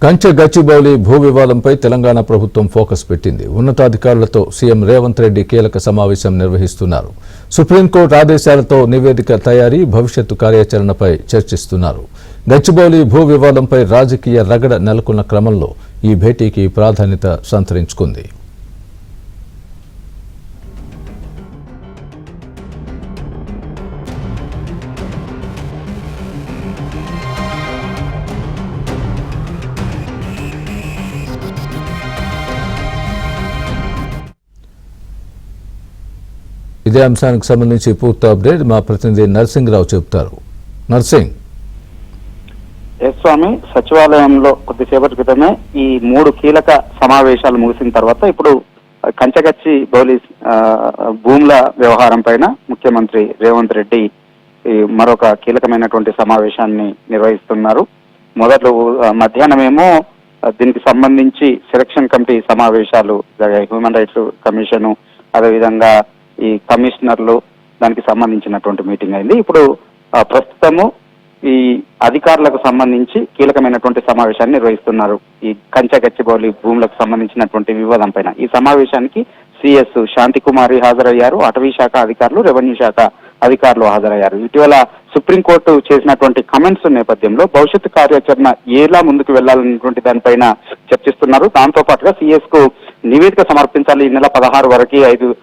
కంచె గచ్చిబౌలి భూ వివాదంపై తెలంగాణ ప్రభుత్వం ఫోకస్ పెట్టింది. ఉన్నతాధికారులతో సీఎం రేవంత్ రెడ్డి కీలక సమావేశం నిర్వహిస్తున్నారు. సుప్రీంకోర్టు ఆదేశాలతో నివేదిక తయారీ, భవిష్యత్తు కార్యాచరణపై చర్చిస్తున్నారు. గచ్చిబౌలి భూ వివాదంపై రాజకీయ రగడ నెలకొన్న క్రమంలో ఈ భేటీకి ప్రాధాన్యత సంతరించుకుంది. ఇదే అంశానికి సంబంధించి పూర్తి అప్డేట్ మా ప్రతినిధి నర్సింగ్రావు చెబుతారు. నర్సింగ్. స్వామి, సచివాలయంలో కొద్దిసేపటి క్రితమే ఈ 3 కీలక సమావేశాలు ముగిసిన తర్వాత ఇప్పుడు కంచగచ్చి బౌలి భూముల వ్యవహారం పైన ముఖ్యమంత్రి రేవంత్ రెడ్డి మరొక కీలకమైనటువంటి సమావేశాన్ని నిర్వహిస్తున్నారు. మొదట్లో మధ్యాహ్నమేమో దీనికి సంబంధించి సెలక్షన్ కమిటీ సమావేశాలు జరిగాయి. హ్యూమన్ రైట్స్ కమిషను, అదేవిధంగా ఈ కమిషనర్లు, దానికి సంబంధించినటువంటి మీటింగ్ అయింది. ఇప్పుడు ప్రస్తుతము ఈ అధికారులకు సంబంధించి కీలకమైనటువంటి సమావేశాన్ని నిర్వహిస్తున్నారు. ఈ కంచగచ్చిబౌలి భూములకు సంబంధించినటువంటి వివాదం పైన ఈ సమావేశానికి సిఎస్ శాంతికుమారి హాజరయ్యారు. అటవీ శాఖ అధికారులు, రెవెన్యూ శాఖ అధికారులు హాజరయ్యారు. ఇటీవల సుప్రీంకోర్టు చేసినటువంటి కమెంట్స్ నేపథ్యంలో భవిష్యత్తు కార్యాచరణ ఎలా ముందుకు వెళ్లాలనేటువంటి దానిపైన చర్చిస్తున్నారు. దాంతో పాటుగా సిఎస్ కు నివేదిక సమర్పించాలి, ఈ నెల 16 వరకు 5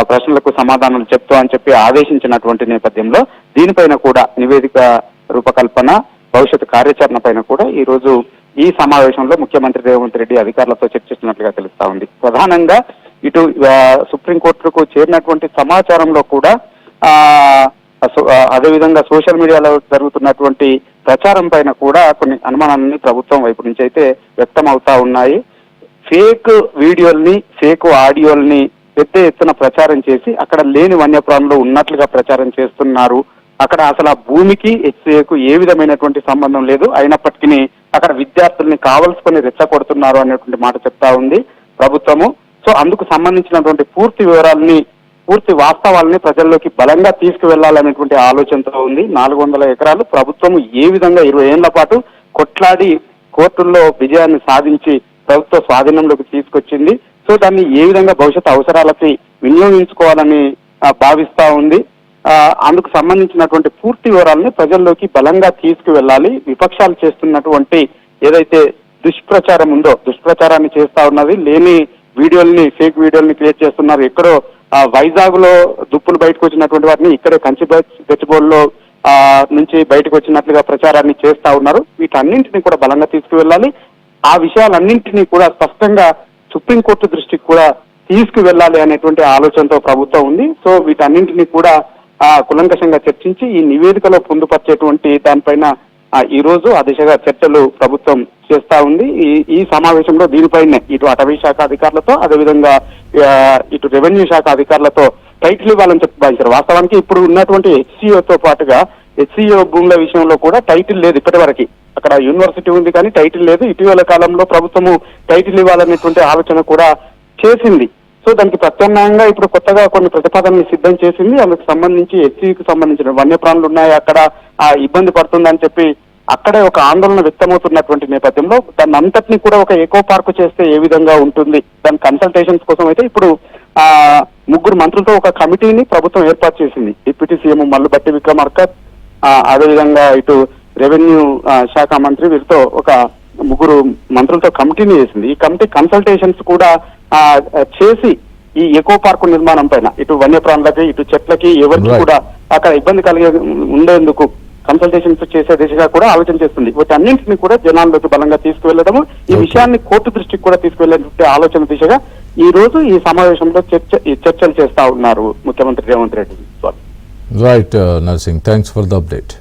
ప్రశ్నలకు సమాధానాలు చెప్తూ అని చెప్పి ఆదేశించినటువంటి నేపథ్యంలో దీనిపైన కూడా నివేదిక రూపకల్పన, భవిష్యత్తు కార్యాచరణ పైన కూడా ఈ రోజు ఈ సమావేశంలో ముఖ్యమంత్రి రేవంత్ రెడ్డి అధికారులతో చర్చిస్తున్నట్లుగా తెలుస్తా ఉంది. ప్రధానంగా ఇటు సుప్రీంకోర్టుకు చేరినటువంటి సమాచారంలో కూడా అదేవిధంగా సోషల్ మీడియాలో జరుగుతున్నటువంటి ప్రచారం పైన కూడా కొన్ని అనుమానాలని ప్రభుత్వం వైపు నుంచి అయితే వ్యక్తం అవుతా ఉన్నాయి. ఫేక్ వీడియోల్ని, ఫేక్ ఆడియోల్ని పెద్ద ఎత్తున ప్రచారం చేసి అక్కడ లేని వన్యప్రాణులు ఉన్నట్లుగా ప్రచారం చేస్తున్నారు. అక్కడ అసలు ఆ భూమికి హెచ్సిఏకు ఏ విధమైనటువంటి సంబంధం లేదు, అయినప్పటికీ అక్కడ విద్యార్థుల్ని కావలసుకొని రెచ్చగొడుతున్నారు అనేటువంటి మాట చెప్తా ఉంది ప్రభుత్వము. సో అందుకు సంబంధించినటువంటి పూర్తి వివరాలని, పూర్తి వాస్తవాలని ప్రజల్లోకి బలంగా తీసుకువెళ్లాలనేటువంటి ఆలోచనతో ఉంది. 400 ఎకరాలు ప్రభుత్వం ఏ విధంగా 20 ఏళ్ల పాటు కొట్లాడి కోర్టుల్లో విజయాన్ని సాధించి ప్రభుత్వ స్వాధీనంలోకి తీసుకొచ్చింది. సో దాన్ని ఏ విధంగా భవిష్యత్ అవసరాలకి వినియోగించుకోవాలని భావిస్తా ఉంది. అందుకు సంబంధించినటువంటి పూర్తి వివరాలని ప్రజల్లోకి బలంగా తీసుకువెళ్ళాలి. విపక్షాలు చేస్తున్నటువంటి ఏదైతే దుష్ప్రచారం ఉందో, దుష్ప్రచారాన్ని చేస్తా ఉన్నది, లేని వీడియోల్ని, ఫేక్ వీడియోల్ని క్రియేట్ చేస్తున్నారు. ఎక్కడో వైజాగ్ లో దుప్పులు బయటకు వచ్చినటువంటి వాటిని ఇక్కడే గచ్చిబౌలిలో నుంచి బయటకు వచ్చినట్లుగా ప్రచారాన్ని చేస్తా ఉన్నారు. వీటన్నింటినీ కూడా బలంగా తీసుకువెళ్ళాలి. ఆ విషయాలన్నింటినీ కూడా స్పష్టంగా సుప్రీంకోర్టు దృష్టికి కూడా తీసుకువెళ్ళాలి అనేటువంటి ఆలోచనతో ప్రభుత్వం ఉంది. సో వీటన్నింటినీ కూడా కులంకషంగా చర్చించి ఈ నివేదికలో పొందుపరిచేటువంటి దానిపైన ఈ రోజు ఆ దిశగా చర్చలు ప్రభుత్వం చేస్తా ఉంది. ఈ సమావేశంలో దీనిపైనే ఇటు అటవీ శాఖ అధికారులతో, అదేవిధంగా ఇటు రెవెన్యూ శాఖ అధికారులతో టైటిల్ ఇవ్వాలని చెప్పి భావించారు. వాస్తవానికి ఇప్పుడు ఉన్నటువంటి హెచ్సిఓతో పాటుగా హెచ్సిఓ భూముల విషయంలో కూడా టైటిల్ లేదు ఇప్పటి వరకు. అక్కడ యూనివర్సిటీ ఉంది కానీ టైటిల్ లేదు. ఇటీవల కాలంలో ప్రభుత్వము టైటిల్ ఇవ్వాలనేటువంటి ఆలోచన కూడా చేసింది. సో దానికి ప్రత్యామ్నాయంగా ఇప్పుడు కొత్తగా కొన్ని ప్రతిపాదనలు సిద్ధం చేసింది. అందుకు సంబంధించి హెచ్సికి సంబంధించిన వన్యప్రాణులు ఉన్నాయి, అక్కడ ఇబ్బంది పడుతుందని చెప్పి అక్కడే ఒక ఆందోళన వ్యక్తమవుతున్నటువంటి నేపథ్యంలో దాన్ని అంతటినీ కూడా ఒక ఎకో పార్క్ చేస్తే ఏ విధంగా ఉంటుంది, దాని కన్సల్టేషన్స్ కోసం అయితే ఇప్పుడు 3 మంత్రులతో ఒక కమిటీని ప్రభుత్వం ఏర్పాటు చేసింది. డిప్యూటీ సీఎం మల్లుబట్టి విక్రమార్క, అదేవిధంగా ఇటు రెవెన్యూ శాఖ మంత్రి, వీరితో ఒక 3 మంత్రులతో కమిటీని చేసింది. ఈ కమిటీ కన్సల్టేషన్స్ కూడా చేసి ఈ ఎకో పార్కు నిర్మాణం పైన ఇటు వన్యప్రాణులకి, ఇటు చెట్లకి, ఎవరికి కూడా అక్కడ ఇబ్బంది కలిగి ఉండేందుకు కన్సల్టేషన్స్ చేసే దిశగా కూడా ఆలోచన చేస్తుంది. వీటన్నింటినీ కూడా జనాల్లోకి బలంగా తీసుకువెళ్లడము, ఈ విషయాన్ని కోర్టు దృష్టికి కూడా తీసుకువెళ్లే ఆలోచన దిశగా ఈ రోజు ఈ సమావేశంలో చర్చలు చేస్తా ఉన్నారు ముఖ్యమంత్రి Revanth Reddy. Right nursing, thanks for the update.